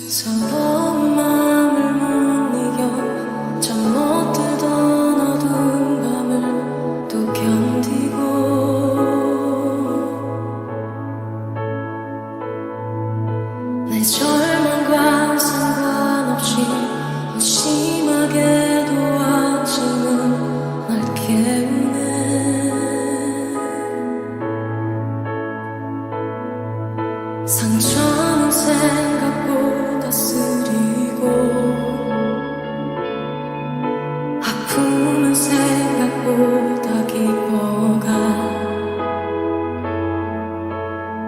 서러운 마음을 못 이겨 잠 못 들던 어두운 밤을 또 견디고 내 절망과 상관없이 심하게도 아침은 날 깨우네. 상처는 생각보다 쓰리고 아픔은 생각보다 깊어가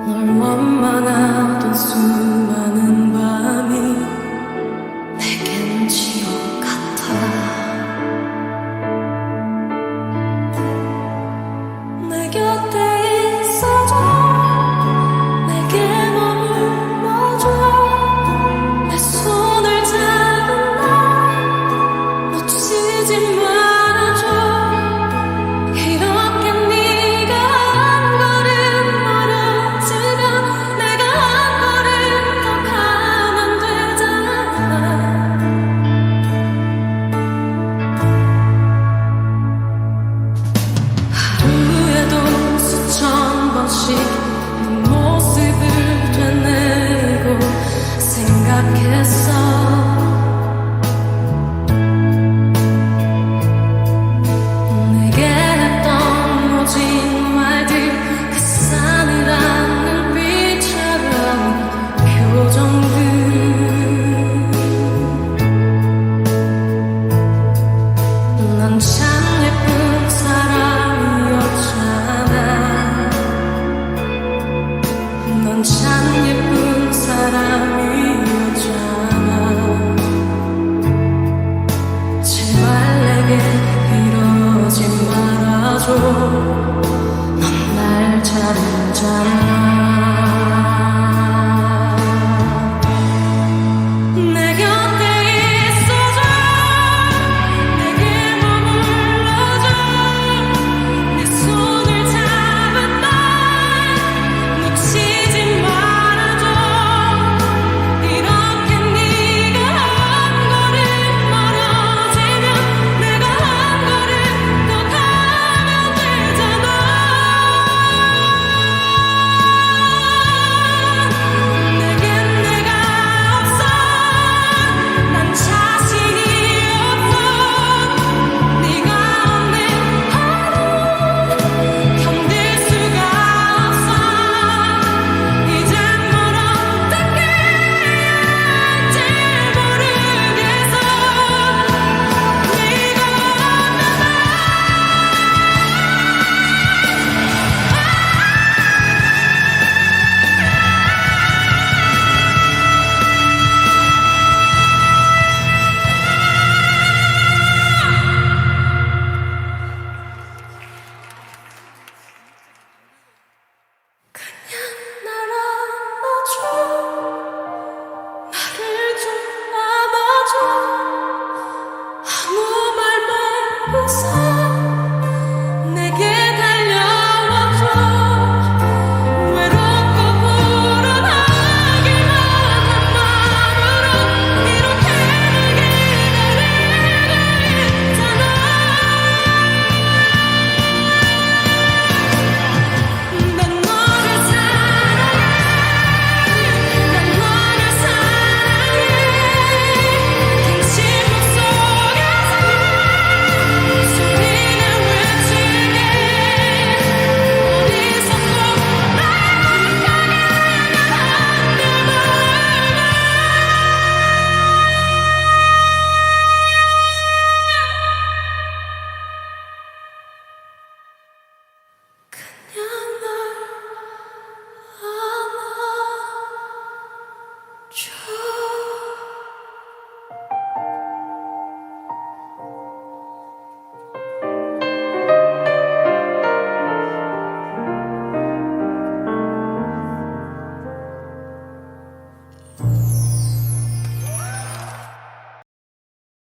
널 원망하던 수많은 밤이 내겐 지옥 같아. 내 곁에 있어줘. 내게 머물러줘. 내 손을 잡은 날 놓치지 말아줘. 이렇게 네가 한 걸음 멀어지면 내가 한 걸음 더 가면 되잖아. 하루에도 수천 번씩 네 모습을 되뇌고 생각했어. 내게 했던 모진 말들 그 싸늘한 눈빛처럼 표정들 난 참 예쁜 사람이었잖아. 넌 참 예쁜 사람이었잖아. 제발 내게 이러지 말아줘. 넌 날 잘 알잖아.